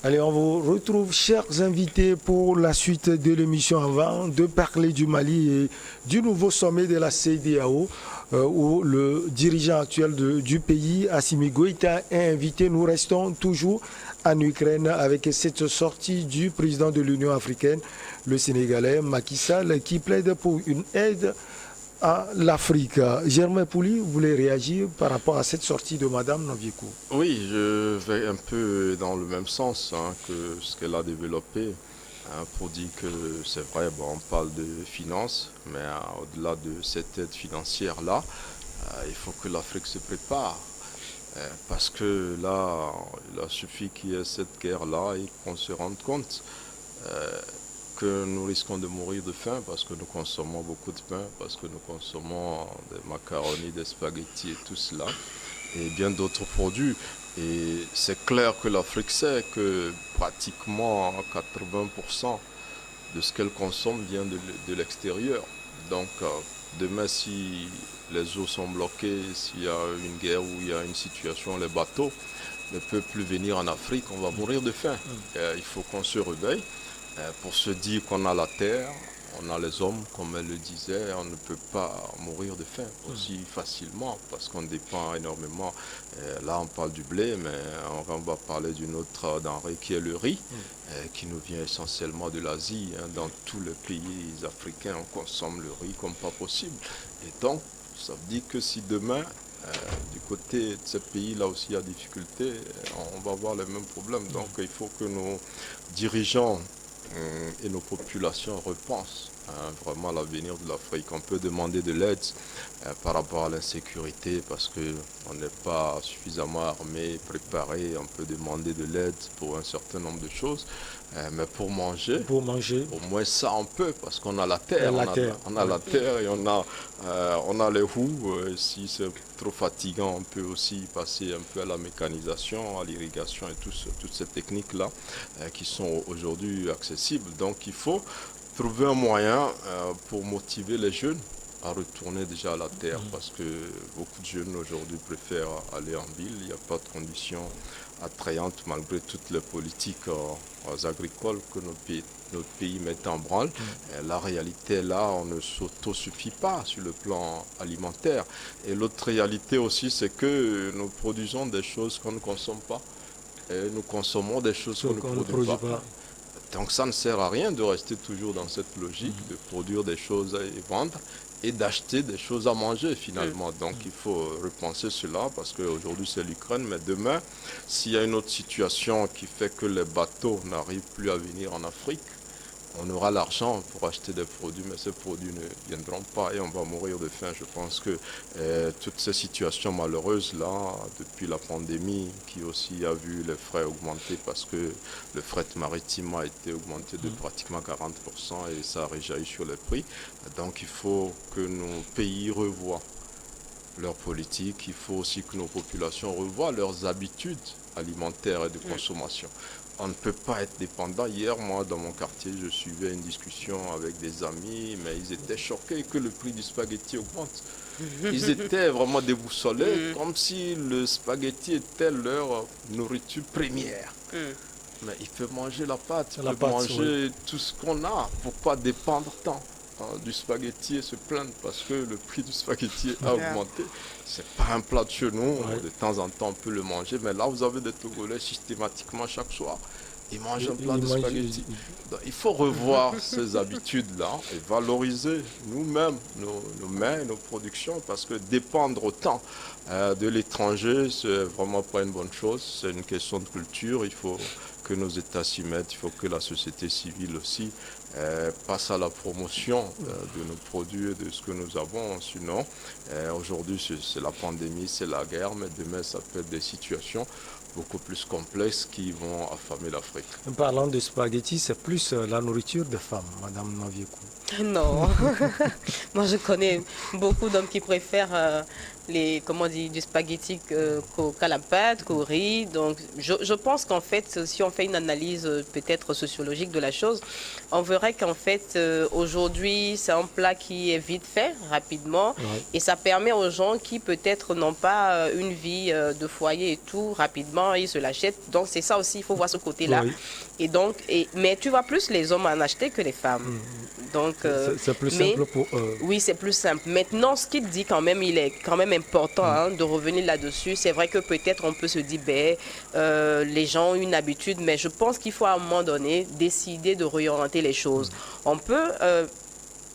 Allez, on vous retrouve, chers invités, pour la suite de l'émission avant de parler du Mali et du nouveau sommet de la CEDEAO, où le dirigeant actuel du pays, Assimi Goïta, est invité. Nous restons toujours en Ukraine avec cette sortie du président de l'Union africaine, le Sénégalais Macky Sall, qui plaide pour une aide à l'Afrique. Germain Pouli, vous voulez réagir par rapport à cette sortie de Madame Noviekou? Oui, je vais un peu dans le même sens que ce qu'elle a développé pour dire que c'est vrai, bon, on parle de finances, mais au-delà de cette aide financière-là, il faut que l'Afrique se prépare. Parce que là, il a suffi qu'il y ait cette guerre-là et qu'on se rende compte que nous risquons de mourir de faim parce que nous consommons beaucoup de pain, parce que nous consommons des macaronis, des spaghettis et tout cela, et bien d'autres produits. Et c'est clair que l'Afrique sait que pratiquement 80% de ce qu'elle consomme vient de l'extérieur. Donc demain, si les eaux sont bloquées, s'il y a une guerre ou il y a une situation, les bateaux ne peuvent plus venir en Afrique, on va mourir de faim. Il faut qu'on se réveille pour se dire qu'on a la terre, on a les hommes, comme elle le disait, on ne peut pas mourir de faim aussi facilement parce qu'on dépend énormément. Là, on parle du blé, mais on va parler d'une autre denrée qui est le riz, qui nous vient essentiellement de l'Asie. Dans tous les pays africains, on consomme le riz comme pas possible. Et donc, ça veut dire que si demain, du côté de ces pays-là aussi il y a difficulté, on va avoir les mêmes problèmes. Donc, il faut que nos dirigeants et nos populations repensent vraiment l'avenir de l'Afrique. On peut demander de l'aide par rapport à l'insécurité parce qu'on n'est pas suffisamment armé, préparé. On peut demander de l'aide pour un certain nombre de choses. Mais pour manger, au moins ça on peut parce qu'on a la terre. On a la terre et on a les roues. Si c'est trop fatigant, on peut aussi passer un peu à la mécanisation, à l'irrigation et toutes ces techniques-là qui sont aujourd'hui accessibles. Donc il faut trouver un moyen pour motiver les jeunes à retourner déjà à la terre parce que beaucoup de jeunes aujourd'hui préfèrent aller en ville. Il n'y a pas de conditions attrayantes malgré toutes les politiques agricoles que notre pays met en branle. La réalité est là, on ne s'autosuffit pas sur le plan alimentaire. Et l'autre réalité aussi, c'est que nous produisons des choses qu'on ne consomme pas. Et nous consommons des choses qu'on ne produit pas. Donc ça ne sert à rien de rester toujours dans cette logique de produire des choses et vendre et d'acheter des choses à manger finalement. Donc il faut repenser cela parce qu'aujourd'hui c'est l'Ukraine, mais demain, s'il y a une autre situation qui fait que les bateaux n'arrivent plus à venir en Afrique, on aura l'argent pour acheter des produits, mais ces produits ne viendront pas et on va mourir de faim. Je pense que toutes ces situations malheureuses-là, depuis la pandémie, qui aussi a vu les frais augmenter parce que le fret maritime a été augmenté de pratiquement 40% et ça a réjailli sur les prix. Donc il faut que nos pays revoient leur politique, il faut aussi que nos populations revoient leurs habitudes alimentaires et de consommation. On ne peut pas être dépendant. Hier, moi, dans mon quartier, je suivais une discussion avec des amis, mais ils étaient choqués que le prix du spaghetti augmente. Ils étaient vraiment déboussolés, comme si le spaghetti était leur nourriture première. Mais ils peuvent manger la pâte, ils peuvent manger tout ce qu'on a. Pourquoi dépendre tant du spaghetti et se plaindre parce que le prix du spaghetti a augmenté? C'est pas un plat de chez nous, de temps en temps on peut le manger, mais là vous avez des Togolais systématiquement chaque soir, ils mangent un plat de spaghetti. Donc, il faut revoir ces habitudes-là et valoriser nous-mêmes nos mains, nos productions, parce que dépendre autant de l'étranger, c'est vraiment pas une bonne chose, c'est une question de culture, il faut que nos États s'y mettent, il faut que la société civile aussi passe à la promotion de nos produits et de ce que nous avons. Sinon, aujourd'hui, c'est la pandémie, c'est la guerre, mais demain, ça peut être des situations beaucoup plus complexes qui vont affamer l'Afrique. En parlant de spaghetti, c'est plus la nourriture de femmes, Madame Noviekou. Non, moi je connais beaucoup d'hommes qui préfèrent comment on dit, du spaghetti qu'à la pâte, qu'au riz. Donc, je pense qu'en fait, si on fait une analyse peut-être sociologique de la chose, on verrait qu'en fait, aujourd'hui, c'est un plat qui est vite fait, rapidement, et ça permet aux gens qui peut-être n'ont pas une vie de foyer et tout, rapidement, ils se l'achètent. Donc, c'est ça aussi, il faut voir ce côté-là. Et donc, mais tu vois plus les hommes en acheter que les femmes. Donc, c'est plus simple pour eux. Oui, c'est plus simple. Maintenant, ce qu'il dit quand même, il est quand même important de revenir là-dessus. C'est vrai que peut-être on peut se dire, les gens ont une habitude, mais je pense qu'il faut à un moment donné décider de réorienter les choses. On peut...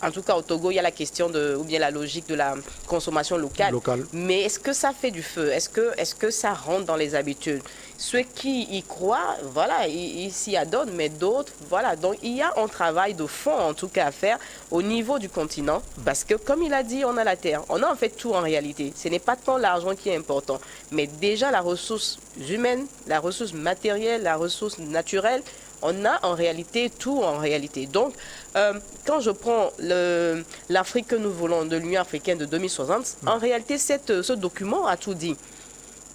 en tout cas, au Togo, il y a la question ou bien la logique de la consommation locale. Mais est-ce que ça fait du feu? Est-ce que ça rentre dans les habitudes? Ceux qui y croient, voilà, ils s'y adonnent, mais d'autres, voilà. Donc, il y a un travail de fond, en tout cas, à faire au niveau du continent. Parce que, comme il a dit, on a la terre. On a en fait tout en réalité. Ce n'est pas tant l'argent qui est important, mais déjà la ressource humaine, la ressource matérielle, la ressource naturelle. On a en réalité tout en réalité. Donc, quand je prends l'Afrique que nous voulons de l'Union africaine de 2060, en réalité, ce document a tout dit.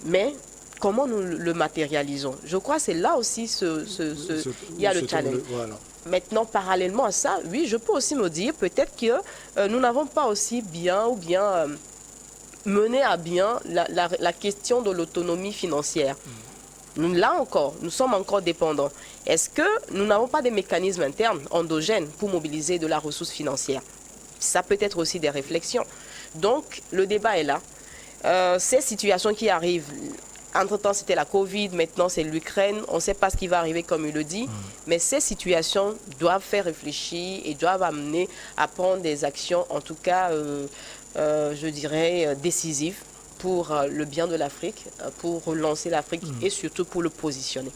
Mais comment nous le matérialisons? Je crois que c'est là aussi il y a le challenge. Voilà. Maintenant, parallèlement à ça, oui, je peux aussi me dire peut-être que nous n'avons pas aussi bien mené à bien la question de l'autonomie financière. Là encore, nous sommes encore dépendants. Est-ce que nous n'avons pas des mécanismes internes, endogènes, pour mobiliser de la ressource financière? Ça peut être aussi des réflexions. Donc, le débat est là. Ces situations qui arrivent, entre-temps c'était la Covid, maintenant c'est l'Ukraine, on ne sait pas ce qui va arriver comme il le dit, mais ces situations doivent faire réfléchir et doivent amener à prendre des actions, en tout cas, je dirais, décisives, pour le bien de l'Afrique, pour relancer l'Afrique et surtout pour le positionner.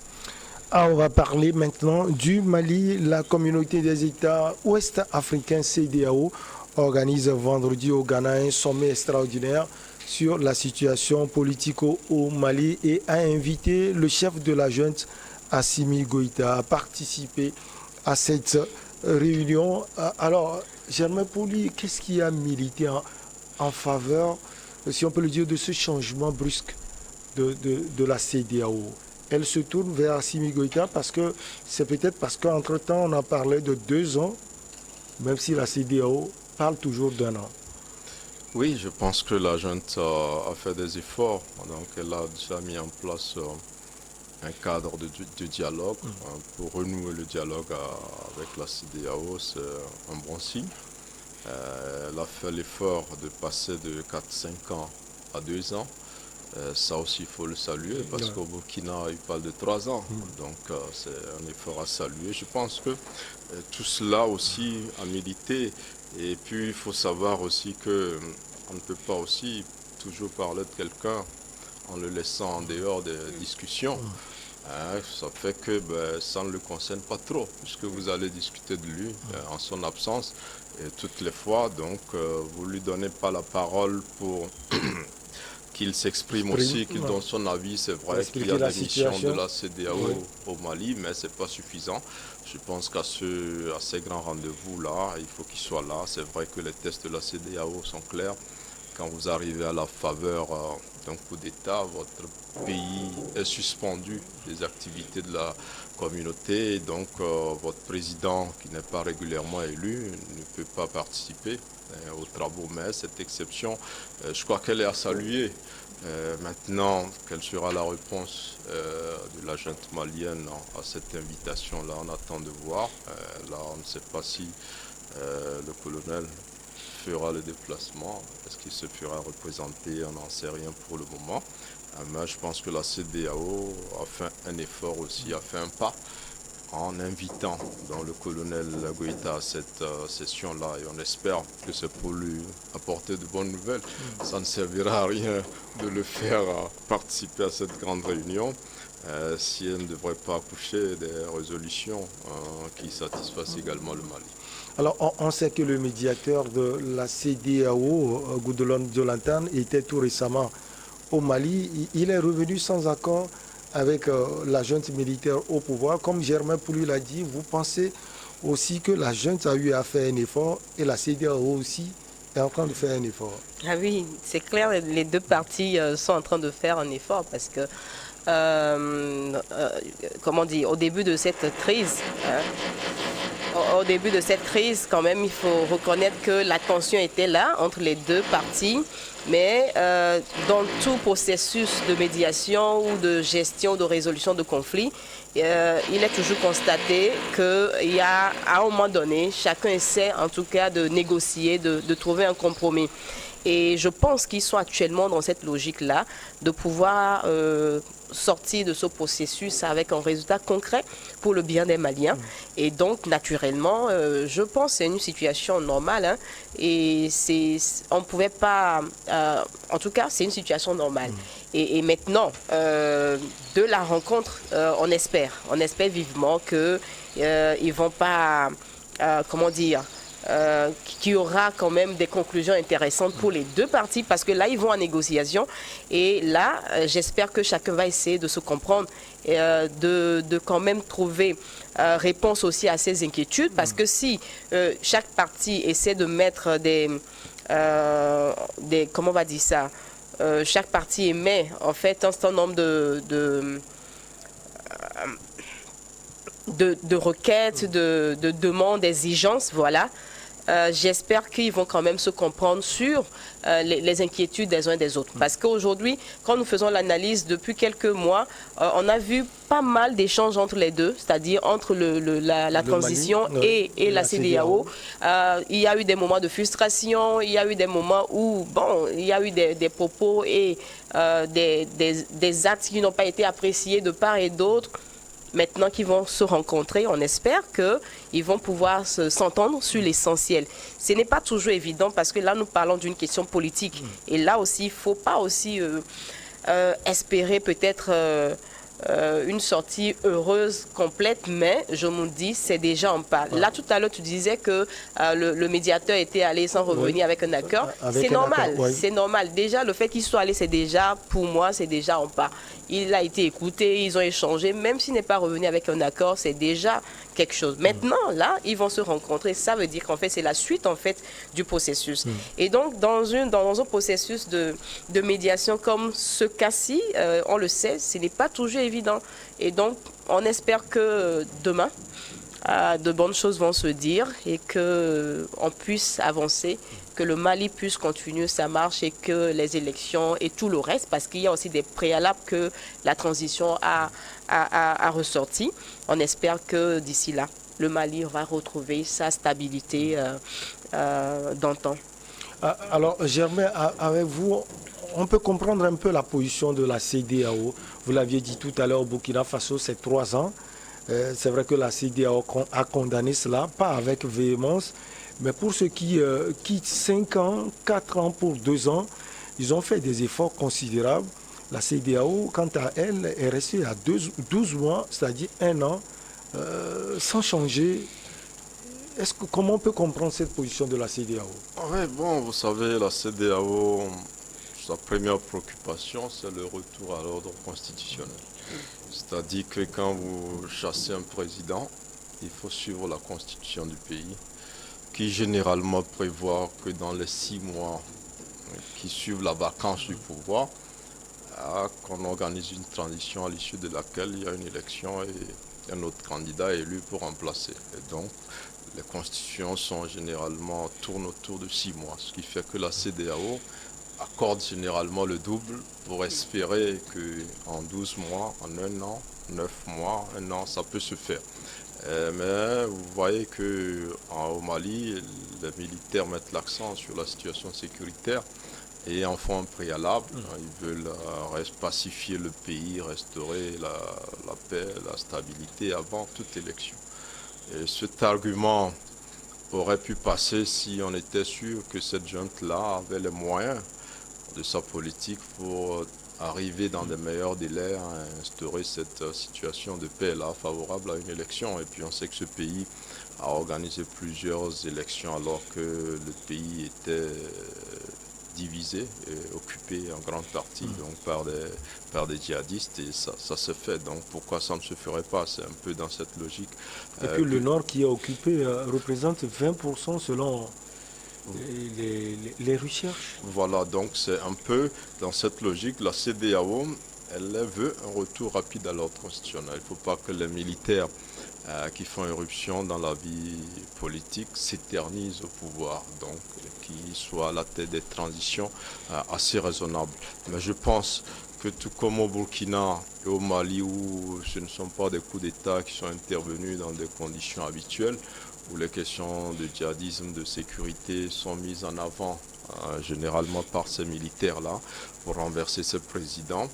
On va parler maintenant du Mali. La communauté des États ouest-africains CEDEAO organise vendredi au Ghana un sommet extraordinaire sur la situation politique au Mali et a invité le chef de la junte, Assimi Goïta, à participer à cette réunion. Alors, Germain Pouli, qu'est-ce qui a milité en faveur, si on peut le dire, de ce changement brusque de la CEDEAO? Elle se tourne vers Assimi Goïta parce que c'est peut-être parce qu'entre-temps, on a parlé de 2 ans, même si la CEDEAO parle toujours d'1 an. Oui, je pense que la junte a fait des efforts. Donc, elle a déjà mis en place un cadre de dialogue pour renouer le dialogue avec la CEDEAO. C'est un bon signe. Elle a fait l'effort de passer de 4-5 ans à 2 ans. Ça aussi, il faut le saluer parce qu'au Burkina, il parle de 3 ans. Donc, c'est un effort à saluer. Je pense que tout cela aussi a milité. Et puis, il faut savoir aussi qu'on ne peut pas aussi toujours parler de quelqu'un en le laissant en dehors des discussions. Ça fait que ça ne le concerne pas trop, puisque vous allez discuter de lui en son absence. Et toutes les fois, donc, vous ne lui donnez pas la parole pour qu'il s'exprime aussi, qu'il donne son avis. C'est vrai qu'il y a des missions de la CEDEAO au Mali, mais ce n'est pas suffisant. Je pense qu'à ces grands rendez-vous-là, il faut qu'il soit là. C'est vrai que les tests de la CEDEAO sont clairs. Quand vous arrivez à la faveur d'un coup d'État, votre pays est suspendu des activités de la communauté. Donc, votre président, qui n'est pas régulièrement élu, ne peut pas participer aux travaux. Mais cette exception, je crois qu'elle est à saluer. Maintenant, quelle sera la réponse de la junte malienne à cette invitation-là? On attend de voir. Là, on ne sait pas si le colonel fera le déplacement. Est-ce qu'il se fera représenter? On n'en sait rien pour le moment. Mais je pense que la CEDEAO a fait un effort aussi, a fait un pas en invitant donc, le colonel Goïta à cette session-là. Et on espère que c'est pour lui apporter de bonnes nouvelles. Ça ne servira à rien de le faire participer à cette grande réunion si elle ne devrait pas accoucher des résolutions qui satisfassent également le Mali. Alors, on sait que le médiateur de la CEDEAO, Goodluck Jonathan, était tout récemment au Mali. Il est revenu sans accord avec la junte militaire au pouvoir. Comme Germain Pouli l'a dit, vous pensez aussi que la junte a eu à faire un effort et la CEDEAO aussi est en train de faire un effort. Ah oui, c'est clair, les deux parties sont en train de faire un effort parce que, comment dire, au début de cette crise, au début de cette crise, quand même, il faut reconnaître que la tension était là entre les deux parties, mais dans tout processus de médiation ou de gestion, de résolution de conflits, il est toujours constaté qu'il y a, à un moment donné, chacun essaie en tout cas de négocier, de trouver un compromis. Et je pense qu'ils sont actuellement dans cette logique-là de pouvoir sortir de ce processus avec un résultat concret pour le bien des Maliens. Et donc, naturellement, je pense que c'est une situation normale. Hein, et on ne pouvait pas... en tout cas, c'est une situation normale. Et maintenant, de la rencontre, on espère vivement qu'ils ne vont pas... comment dire qu'il y aura quand même des conclusions intéressantes pour les deux parties parce que là, ils vont en négociation et là, j'espère que chacun va essayer de se comprendre et de quand même trouver réponse aussi à ces inquiétudes parce que si chaque partie essaie de mettre des comment on va dire ça, chaque partie émet en fait un certain nombre de requêtes, de demandes, d'exigences, voilà. J'espère qu'ils vont quand même se comprendre sur les inquiétudes des uns et des autres. Parce qu'aujourd'hui, quand nous faisons l'analyse depuis quelques mois, on a vu pas mal d'échanges entre les deux, c'est-à-dire entre la transition Mali, et la CEDEAO. Il y a eu des moments de frustration, il y a eu des moments où, bon, il y a eu des propos et des actes qui n'ont pas été appréciés de part et d'autre. Maintenant qu'ils vont se rencontrer, on espère qu'ils vont pouvoir s'entendre sur l'essentiel. Ce n'est pas toujours évident parce que là, nous parlons d'une question politique. Et là aussi, il ne faut pas aussi espérer peut-être une sortie heureuse, complète, mais je me dis, c'est déjà en pas. Là, tout à l'heure, tu disais que le médiateur était allé sans revenir avec un accord. C'est normal, c'est normal. Déjà, le fait qu'il soit allé, c'est déjà, pour moi, c'est déjà en pas. Il a été écouté, ils ont échangé, même s'il n'est pas revenu avec un accord, c'est déjà quelque chose. Maintenant, là, ils vont se rencontrer. Ça veut dire qu'en fait, c'est la suite en fait du processus. Et donc, dans un processus de médiation comme ce cas-ci, on le sait, ce n'est pas toujours évident. Et donc, on espère que demain, de bonnes choses vont se dire et qu'on puisse avancer, que le Mali puisse continuer sa marche et que les élections et tout le reste, parce qu'il y a aussi des préalables que la transition a ressorti. On espère que d'ici là, le Mali va retrouver sa stabilité d'antan. Alors, Germain, avec vous, on peut comprendre un peu la position de la CEDEAO. Vous l'aviez dit tout à l'heure, au Burkina Faso, c'est 3 ans. C'est vrai que la CEDEAO a condamné cela, pas avec véhémence, mais pour ceux qui quittent 5 ans, 4 ans pour 2 ans, ils ont fait des efforts considérables. La CEDEAO, quant à elle, est restée à 12 mois, c'est-à-dire 1 an, sans changer. Comment on peut comprendre cette position de la CEDEAO? Oui, bon, vous savez, la CEDEAO, sa première préoccupation, c'est le retour à l'ordre constitutionnel. C'est-à-dire que quand vous chassez un président, il faut suivre la constitution du pays, qui généralement prévoit que dans les 6 mois qui suivent la vacance du pouvoir, qu'on organise une transition à l'issue de laquelle il y a une élection et un autre candidat est élu pour remplacer. Et donc, les constitutions tournent autour de 6 mois, ce qui fait que la CEDEAO accorde généralement le double pour espérer qu'en 12 mois, en 1 an, 9 mois, 1 an, ça peut se faire. Mais vous voyez qu'au Mali, les militaires mettent l'accent sur la situation sécuritaire et en font un préalable. Ils veulent pacifier le pays, restaurer la paix, la stabilité avant toute élection. Et cet argument aurait pu passer si on était sûr que cette junte-là avait les moyens de sa politique pour arriver dans des meilleurs délais à instaurer cette situation de paix-là favorable à une élection. Et puis on sait que ce pays a organisé plusieurs élections alors que le pays était divisé et occupé en grande partie donc par des djihadistes et ça se fait. Donc pourquoi ça ne se ferait pas? C'est un peu dans cette logique. Et puis le nord qui est occupé représente 20% selon les recherches. Voilà, donc c'est un peu dans cette logique, la CEDEAO, elle veut un retour rapide à l'ordre constitutionnel. Il ne faut pas que les militaires qui font éruption dans la vie politique s'éternisent au pouvoir, donc qu'ils soient à la tête des transitions assez raisonnables. Mais je pense que tout comme au Burkina et au Mali, où ce ne sont pas des coups d'État qui sont intervenus dans des conditions habituelles, où les questions de djihadisme, de sécurité sont mises en avant généralement par ces militaires-là pour renverser ce président,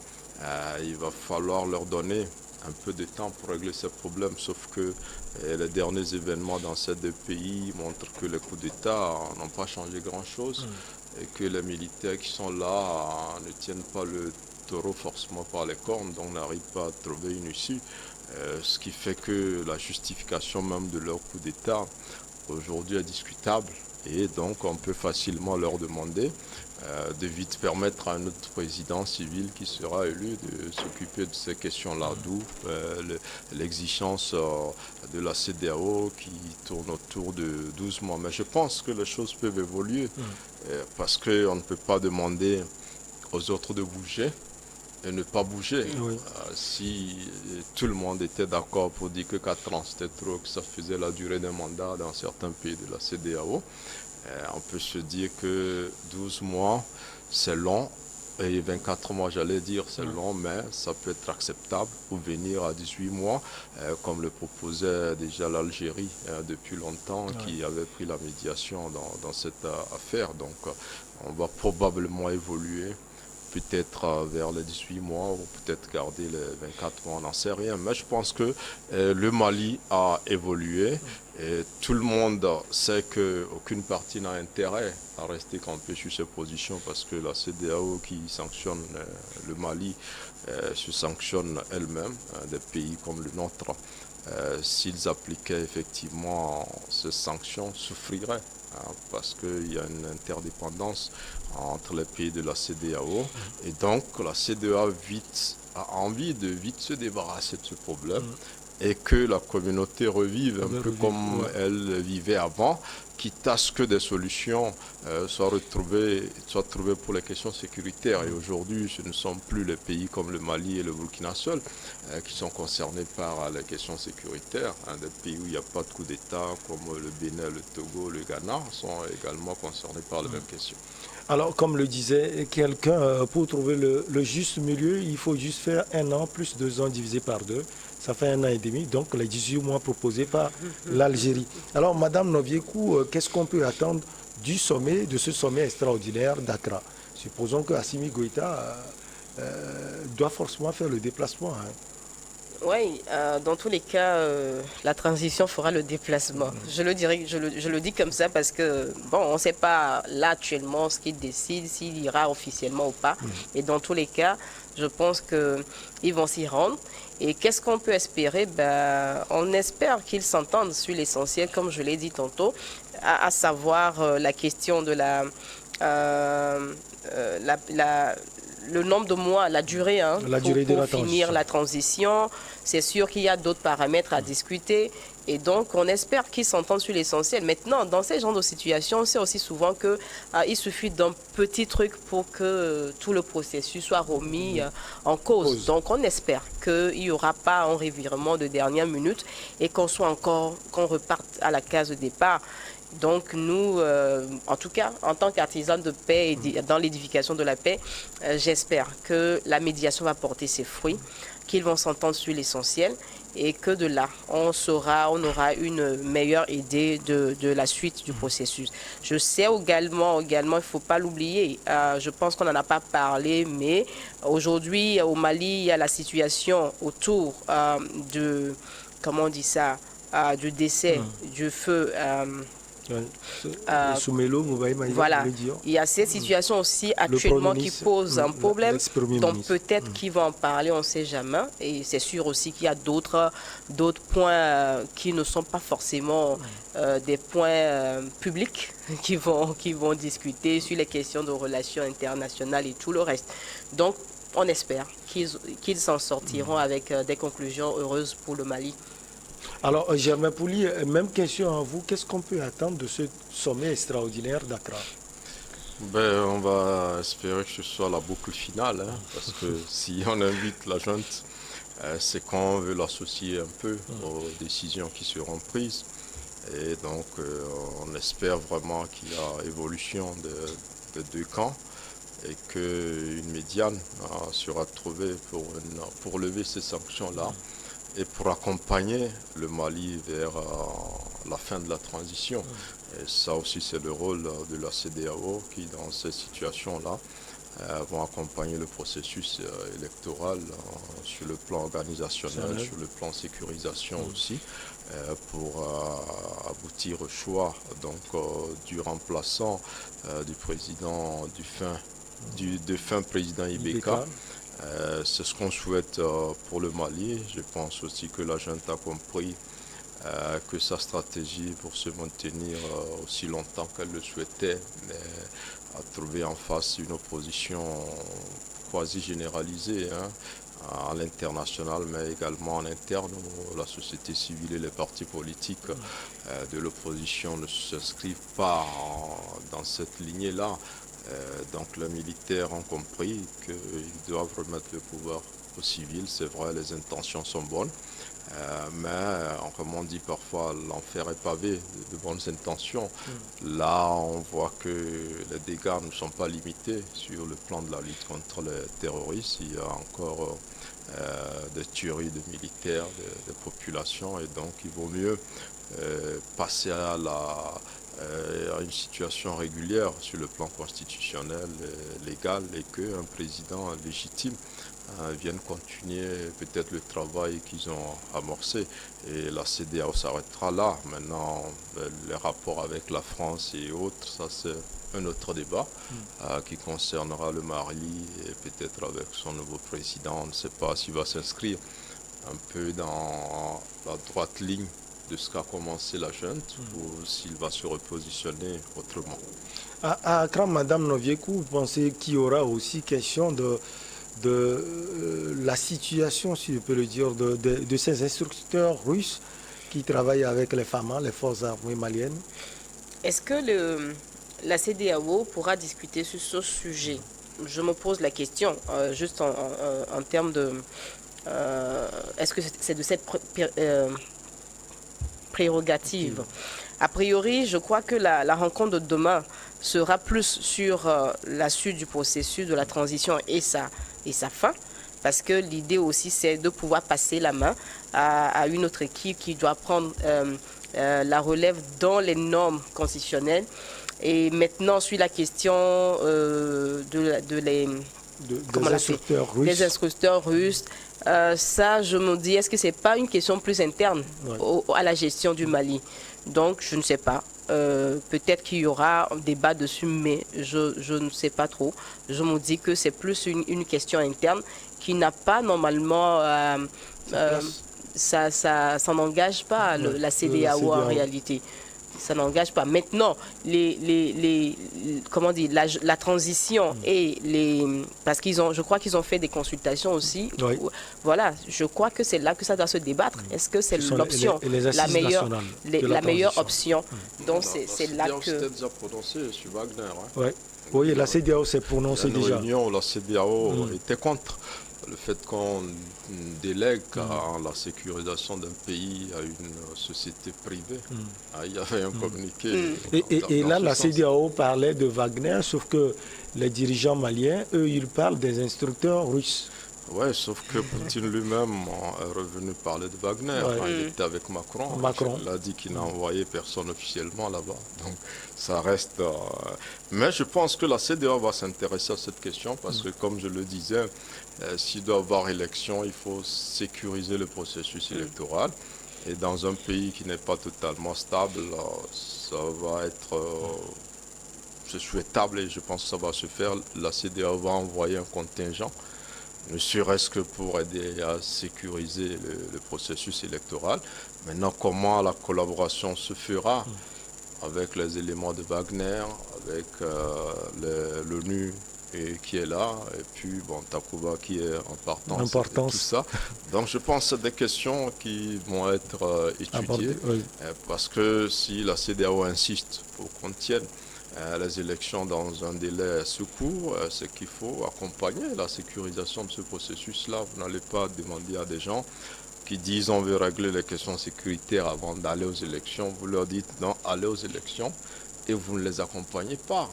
il va falloir leur donner un peu de temps pour régler ces problèmes, sauf que les derniers événements dans ces deux pays montrent que les coups d'État n'ont pas changé grand-chose et que les militaires qui sont là ne tiennent pas le taureau forcément par les cornes, donc n'arrivent pas à trouver une issue, ce qui fait que la justification même de leur coup d'État aujourd'hui est discutable et donc on peut facilement leur demander de vite permettre à un autre président civil qui sera élu de s'occuper de ces questions-là, d'où l'exigence de la CEDEAO qui tourne autour de 12 mois. Mais je pense que les choses peuvent évoluer parce qu'on ne peut pas demander aux autres de bouger et ne pas bouger. Oui. Si tout le monde était d'accord pour dire que 4 ans c'était trop, que ça faisait la durée d'un mandat dans certains pays de la CEDEAO, on peut se dire que 12 mois, c'est long, et 24 mois, j'allais dire, c'est long, mais ça peut être acceptable pour venir à 18 mois, comme le proposait déjà l'Algérie depuis longtemps, qui avait pris la médiation dans cette affaire. Donc, on va probablement évoluer peut-être vers les 18 mois ou peut-être garder les 24 mois, on n'en sait rien. Mais je pense que le Mali a évolué et tout le monde sait qu'aucune partie n'a intérêt à rester campé sur ses positions parce que la CEDEAO qui sanctionne le Mali se sanctionne elle-même, des pays comme le nôtre. S'ils appliquaient effectivement ces sanctions, souffriraient. Parce qu'il y a une interdépendance entre les pays de la CEDEAO et donc la CEDEAO a envie de vite se débarrasser de ce problème et que la communauté revive un peu comme elle vivait avant, quitte à ce que des solutions soient trouvées pour les questions sécuritaires. Et aujourd'hui, ce ne sont plus les pays comme le Mali et le Burkina seuls qui sont concernés par les questions sécuritaires. Des pays où il n'y a pas de coup d'État, comme le Bénin, le Togo, le Ghana, sont également concernés par les mêmes questions. Alors, comme le disait quelqu'un, pour trouver le juste milieu, il faut juste faire 1 an plus 2 ans divisé par 2. Ça fait 1 an et demi, donc les 18 mois proposés par l'Algérie. Alors, Madame Noviekou, qu'est-ce qu'on peut attendre de ce sommet extraordinaire d'Accra? Supposons que Assimi Goïta doit forcément faire le déplacement. Oui, dans tous les cas, la transition fera le déplacement. Je le dis comme ça parce que, bon, on ne sait pas là actuellement ce qu'il décide, s'il ira officiellement ou pas. Et dans tous les cas, je pense qu'ils vont s'y rendre. Et qu'est-ce qu'on peut espérer? On espère qu'ils s'entendent sur l'essentiel, comme je l'ai dit tantôt, à savoir la question de le nombre de mois, la durée, pour finir la transition. C'est sûr qu'il y a d'autres paramètres à discuter. Et donc, on espère qu'ils s'entendent sur l'essentiel. Maintenant, dans ces genres de situations, on sait aussi souvent qu'il suffit d'un petit truc pour que tout le processus soit remis en cause. Donc, on espère qu'il n'y aura pas un revirement de dernière minute et qu'on reparte à la case de départ. Donc nous, en tout cas, en tant qu'artisans de paix et dans l'édification de la paix, j'espère que la médiation va porter ses fruits, qu'ils vont s'entendre sur l'essentiel et que de là, on aura une meilleure idée de la suite du processus. Je sais également, il ne faut pas l'oublier, je pense qu'on n'en a pas parlé, mais aujourd'hui, au Mali, il y a la situation autour du décès du feu. Voilà, il y a cette situation aussi actuellement qui pose un problème, donc peut-être qu'ils vont en parler, on ne sait jamais, et c'est sûr aussi qu'il y a d'autres points qui ne sont pas forcément des points publics qui vont discuter sur les questions de relations internationales et tout le reste. Donc on espère qu'ils s'en sortiront avec des conclusions heureuses pour le Mali. Alors, Germain Pouli, même question à vous. Qu'est-ce qu'on peut attendre de ce sommet extraordinaire d'Accra? Ben, on va espérer que ce soit la boucle finale, hein, parce que si on invite la junte, c'est qu'on veut l'associer un peu aux décisions qui seront prises. Et donc, on espère vraiment qu'il y a évolution de deux camps et qu'une médiane sera trouvée pour lever ces sanctions-là et pour accompagner le Mali vers la fin de la transition. Et ça aussi, c'est le rôle de la CEDEAO qui, dans ces situations-là, vont accompagner le processus électoral sur le plan organisationnel, sur le plan sécurisation aussi, pour aboutir au choix donc, du remplaçant du président du défunt président Ibeka. C'est ce qu'on souhaite pour le Mali. Je pense aussi que la junte a compris que sa stratégie pour se maintenir aussi longtemps qu'elle le souhaitait a trouvé en face une opposition quasi généralisée à l'international, mais également en interne où la société civile et les partis politiques de l'opposition ne s'inscrivent pas dans cette lignée-là. Donc les militaires ont compris qu'ils doivent remettre le pouvoir aux civils. C'est vrai, les intentions sont bonnes. Mais comme on dit parfois, l'enfer est pavé de bonnes intentions. Là, on voit que les dégâts ne sont pas limités sur le plan de la lutte contre les terroristes. Il y a encore des tueries de militaires, de populations, et donc il vaut mieux passer à une situation régulière sur le plan constitutionnel et légal, et qu'un président légitime viennent continuer peut-être le travail qu'ils ont amorcé. Et la CEDEAO s'arrêtera là. Maintenant, les rapports avec la France et autres, ça c'est un autre débat qui concernera le Mali, et peut-être avec son nouveau président, on ne sait pas s'il va s'inscrire un peu dans la droite ligne de ce qu'a commencé la junte ou s'il va se repositionner autrement. À Accra, Madame Noviekou, vous pensez qu'il y aura aussi question de la situation, si je peux le dire, de ces instructeurs russes qui travaillent avec les FAMA, les forces armées maliennes? Est-ce que la CEDEAO pourra discuter sur ce sujet? Je me pose la question, juste en termes de... est-ce que c'est de cette prérogative? A priori, je crois que la rencontre de demain sera plus sur la suite du processus de la transition et sa fin, parce que l'idée aussi c'est de pouvoir passer la main à une autre équipe qui doit prendre la relève dans les normes constitutionnelles. Et maintenant, sur la question des instructeurs russes, ça, je me dis, est-ce que c'est pas une question plus interne à la gestion du Mali? Donc, je ne sais pas. Peut-être qu'il y aura un débat dessus, mais je ne sais pas trop. Je me dis que c'est plus une question interne qui n'a pas normalement... ça n'engage pas la CEDEAO en réalité. Ça n'engage pas. Maintenant, comment dire, la transition et parce je crois qu'ils ont fait des consultations aussi. Oui. Voilà, je crois que c'est là que ça doit se débattre. Est-ce que c'est l'option, la meilleure option? Donc c'est là que... C'était déjà prononcé sur Wagner. Ouais. Oui, la CEDEAO s'est prononcée déjà. La réunion où la CEDEAO était contre le fait qu'on délègue la sécurisation d'un pays à une société privée. Il y avait un communiqué. Et là, la CEDEAO parlait de Wagner, sauf que les dirigeants maliens, eux, ils parlent des instructeurs russes. Oui, sauf que Poutine lui-même est revenu parler de Wagner. Il était avec Macron. Il a dit qu'il n'a envoyé personne officiellement là-bas. Donc ça reste... Mais je pense que la CEDEAO va s'intéresser à cette question parce que, comme je le disais, s'il doit y avoir élection, il faut sécuriser le processus électoral. Et dans un pays qui n'est pas totalement stable, ça va être... c'est souhaitable et je pense que ça va se faire. La CEDEAO va envoyer un contingent, ne serait-ce que pour aider à sécuriser le processus électoral. Maintenant, comment la collaboration se fera avec les éléments de Wagner, avec l'ONU et qui est là, et puis bon, Takuba qui est en partance, et Importance. tout ça. Donc je pense que c'est des questions qui vont être étudiées, Oui. parce que si la CEDEAO insiste pour qu'on tienne les élections dans un délai si court, c'est qu'il faut accompagner la sécurisation de ce processus-là. Vous n'allez pas demander à des gens qui disent on veut régler les questions sécuritaires avant d'aller aux élections. Vous leur dites non, allez aux élections et vous ne les accompagnez pas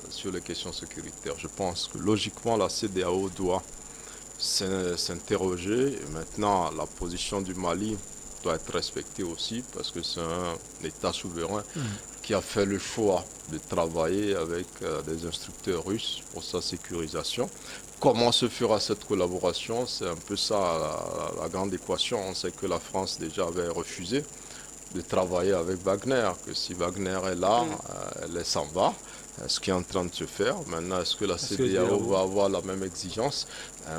sur les questions sécuritaires. Je pense que logiquement la CEDEAO doit s'interroger. Maintenant, la position du Mali doit être respectée aussi parce que c'est un État souverain qui a fait le choix de travailler avec des instructeurs russes pour sa sécurisation. Comment se fera cette collaboration? C'est un peu ça la grande équation. On sait que la France déjà avait refusé de travailler avec Wagner, que si Wagner est là, elle s'en va. Ce qui est en train de se faire. Maintenant, est-ce que la CEDEAO va avoir la même exigence?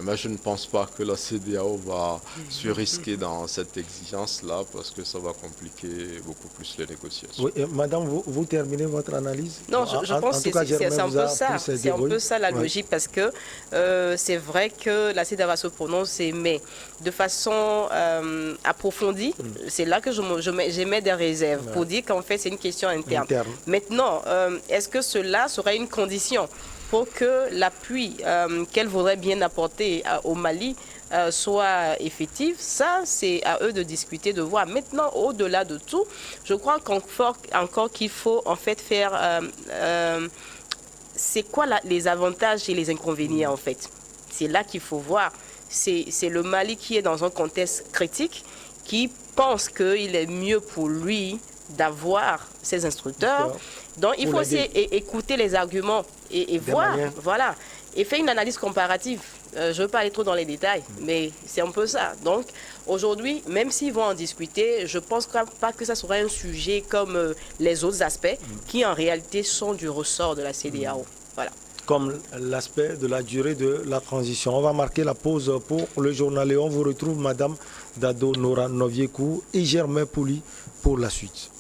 Mais je ne pense pas que la CEDEAO va se risquer dans cette exigence-là parce que ça va compliquer beaucoup plus les négociations. Oui, madame, vous terminez votre analyse? Non, je pense que c'est un peu ça. C'est un peu ça la logique parce que c'est vrai que la CEDEAO va se prononcer, mais de façon approfondie, c'est là que j'émets des réserves pour dire qu'en fait c'est une question interne. Maintenant, est-ce que cela serait une condition pour que l'appui qu'elle voudrait bien apporter au Mali soit effectif? Ça, c'est à eux de discuter, de voir. Maintenant, au-delà de tout, je crois encore qu'il faut en fait faire... c'est quoi les avantages et les inconvénients en fait? C'est là qu'il faut voir. C'est le Mali qui est dans un contexte critique, qui pense qu'il est mieux pour lui d'avoir ses instructeurs. Donc, il faut aussi écouter les arguments et voir, voilà, et faire une analyse comparative. Je ne veux pas aller trop dans les détails, mais c'est un peu ça. Donc, aujourd'hui, même s'ils vont en discuter, je ne pense pas que ça sera un sujet comme les autres aspects qui, en réalité, sont du ressort de la CEDEAO. Voilà. Comme l'aspect de la durée de la transition. On va marquer la pause pour le journal et on vous retrouve Madame Dado Nora Noviekou et Germain Pouli pour la suite.